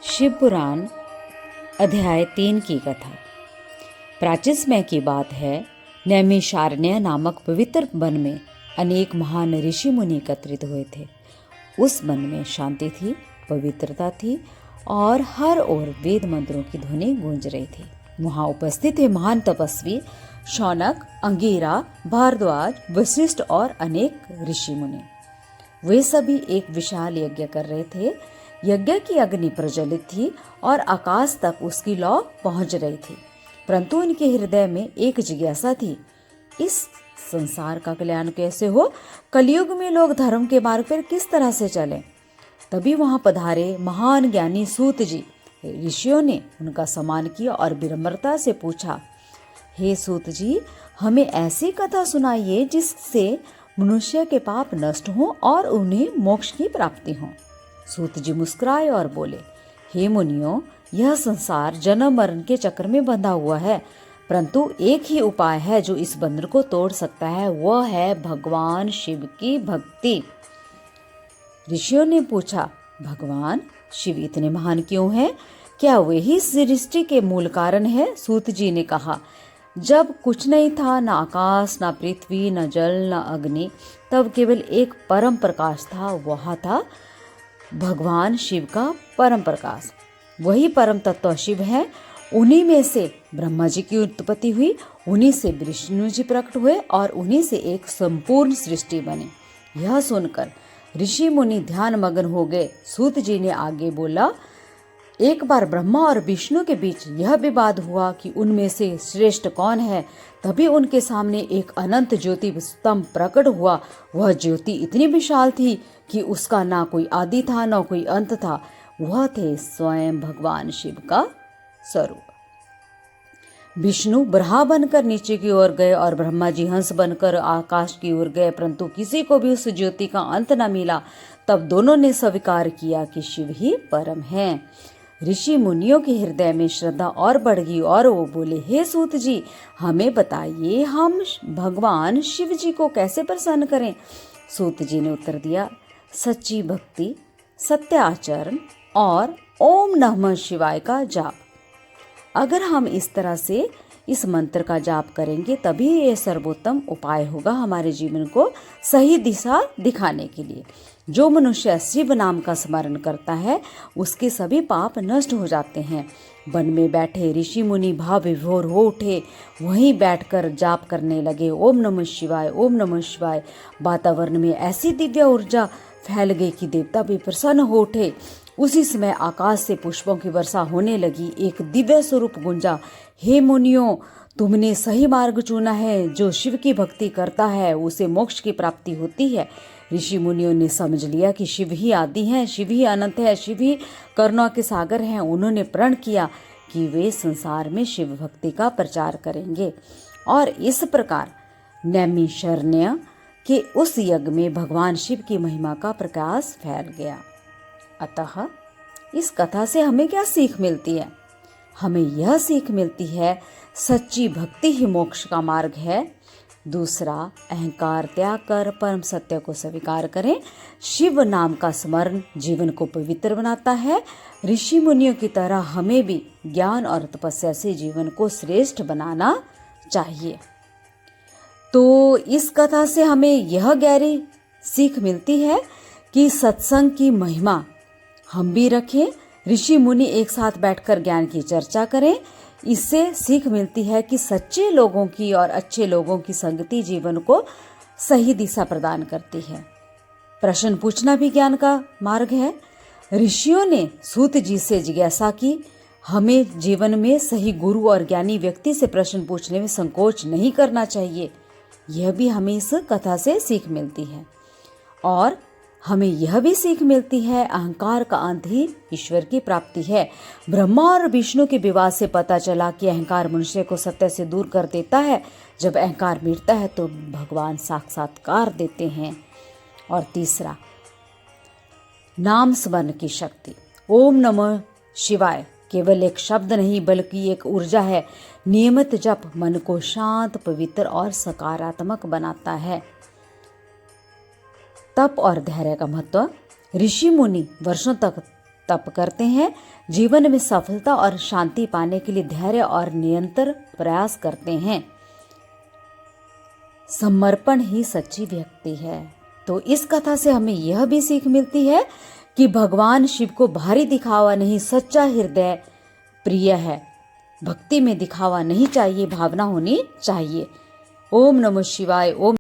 शिव पुराण अध्याय 3 की कथा। प्राचीन समय की बात है। नैमिषारण्य नामक पवित्र वन में अनेक महान ऋषि मुनि एकत्रित हुए थे। उस वन में शांति थी, पवित्रता थी और हर ओर वेद मंत्रों की ध्वनि गूंज रही थी। वहां उपस्थित थे महान तपस्वी शौनक, अंगिरा, भारद्वाज, वशिष्ठ और अनेक ऋषि मुनि। वे सभी एक विशाल यज्ञ कर रहे थे। यज्ञ की अग्नि प्रज्वलित थी और आकाश तक उसकी लौ पहुंच रही थी, परंतु उनके हृदय में एक जिज्ञासा थी। इस संसार का कल्याण कैसे हो? कलयुग में लोग धर्म के मार्ग पर किस तरह से चलें? तभी वहां पधारे महान ज्ञानी सूत जी। ऋषियों ने उनका सम्मान किया और विनम्रता से पूछा, हे सूत जी, हमें ऐसी कथा सुनाइए जिससे मनुष्य के पाप नष्ट हो और उन्हें मोक्ष की प्राप्ति हो। सूत जी मुस्कुराए और बोले, हे मुनियों, यह संसार जन्म मरण के चक्र में बंधा हुआ है, परंतु एक ही उपाय है जो इस बंधन को तोड़ सकता है, वह है भगवान शिव की भक्ति। ऋषियों ने पूछा, भगवान शिव इतने महान क्यों हैं? क्या वे ही सृष्टि के मूल कारण है? सूत जी ने कहा, जब कुछ नहीं था, न आकाश, न पृथ्वी, न जल, न अग्नि, तब केवल एक परम प्रकाश था। वह था भगवान शिव का परम प्रकाश। वही परम तत्व शिव है। उन्हीं में से ब्रह्मा जी की उत्पत्ति हुई, उन्हीं से विष्णु जी प्रकट हुए और उन्हीं से एक संपूर्ण सृष्टि बनी। यह सुनकर ऋषि मुनि ध्यान मग्न हो गए। सूत जी ने आगे बोला, एक बार ब्रह्मा और विष्णु के बीच यह विवाद हुआ कि उनमें से श्रेष्ठ कौन है। तभी उनके सामने एक अनंत ज्योति स्तंभ प्रकट हुआ। वह ज्योति इतनी विशाल थी कि उसका ना कोई आदि था, ना कोई अंत था। वह थे स्वयं भगवान शिव का स्वरूप। विष्णु बराह बनकर नीचे की ओर गए और ब्रह्मा जी हंस बनकर आकाश की ओर गए, परंतु किसी को भी उस ज्योति का अंत न मिला। तब दोनों ने स्वीकार किया कि शिव ही परम है। ऋषि मुनियों के हृदय में श्रद्धा और बढ़ गई और वो बोले, हे सूत जी, हमें बताइए, हम भगवान शिव जी को कैसे प्रसन्न करें? सूत जी ने उत्तर दिया, सच्ची भक्ति, सत्य आचरण और ओम नमः शिवाय का जाप। अगर हम इस तरह से इस मंत्र का जाप करेंगे तभी ये सर्वोत्तम उपाय होगा हमारे जीवन को सही दिशा दिखाने के लिए। जो मनुष्य शिव नाम का स्मरण करता है उसके सभी पाप नष्ट हो जाते हैं। वन में बैठे ऋषि मुनि भाव विभोर हो उठे, वहीं बैठकर जाप करने लगे, ओम नमः शिवाय, ओम नमः शिवाय। वातावरण में ऐसी दिव्य ऊर्जा फैल गई कि देवता भी प्रसन्न हो उठे। उसी समय आकाश से पुष्पों की वर्षा होने लगी। एक दिव्य स्वरूप गूंजा, हे मुनियों, तुमने सही मार्ग चुना है। जो शिव की भक्ति करता है उसे मोक्ष की प्राप्ति होती है। ऋषि मुनियों ने समझ लिया कि शिव ही आदि हैं, शिव ही अनंत है, शिव ही करुणा के सागर हैं। उन्होंने प्रण किया कि वे संसार में शिव भक्ति का प्रचार करेंगे और इस प्रकार नैमिषारण्य के उस यज्ञ में भगवान शिव की महिमा का प्रकाश फैल गया। अतः इस कथा से हमें क्या सीख मिलती है? हमें यह सीख मिलती है, सच्ची भक्ति ही मोक्ष का मार्ग है। दूसरा, अहंकार त्याग कर परम सत्य को स्वीकार करें। शिव नाम का स्मरण जीवन को पवित्र बनाता है। ऋषि मुनियों की तरह हमें भी ज्ञान और तपस्या से जीवन को श्रेष्ठ बनाना चाहिए। तो इस कथा से हमें यह गहरी सीख मिलती है कि सत्संग की महिमा हम भी रखें। ऋषि मुनि एक साथ बैठकर ज्ञान की चर्चा करें। इससे सीख मिलती है कि सच्चे लोगों की और अच्छे लोगों की संगति जीवन को सही दिशा प्रदान करती है। प्रश्न पूछना भी ज्ञान का मार्ग है। ऋषियों ने सूत जी से जिज्ञासा की। हमें जीवन में सही गुरु और ज्ञानी व्यक्ति से प्रश्न पूछने में संकोच नहीं करना चाहिए। यह भी हमें इस कथा से सीख मिलती है। और हमें यह भी सीख मिलती है, अहंकार का अंत ही ईश्वर की प्राप्ति है। ब्रह्मा और विष्णु के विवाद से पता चला कि अहंकार मनुष्य को सत्य से दूर कर देता है। जब अहंकार मिटता है तो भगवान साक्षात्कार देते हैं। और तीसरा, नाम स्मरण की शक्ति। ओम नमः शिवाय केवल एक शब्द नहीं बल्कि एक ऊर्जा है। नियमित जप मन को शांत, पवित्र और सकारात्मक बनाता है। तप और धैर्य का महत्व। ऋषि मुनि वर्षों तक तप करते हैं, जीवन में सफलता और शांति पाने के लिए धैर्य और निरंतर प्रयास करते हैं। समर्पण ही सच्ची भक्ति है। तो इस कथा से हमें यह भी सीख मिलती है कि भगवान शिव को भारी दिखावा नहीं, सच्चा हृदय प्रिय है। भक्ति में दिखावा नहीं चाहिए, भावना होनी चाहिए। ओम नमः शिवाय। ओम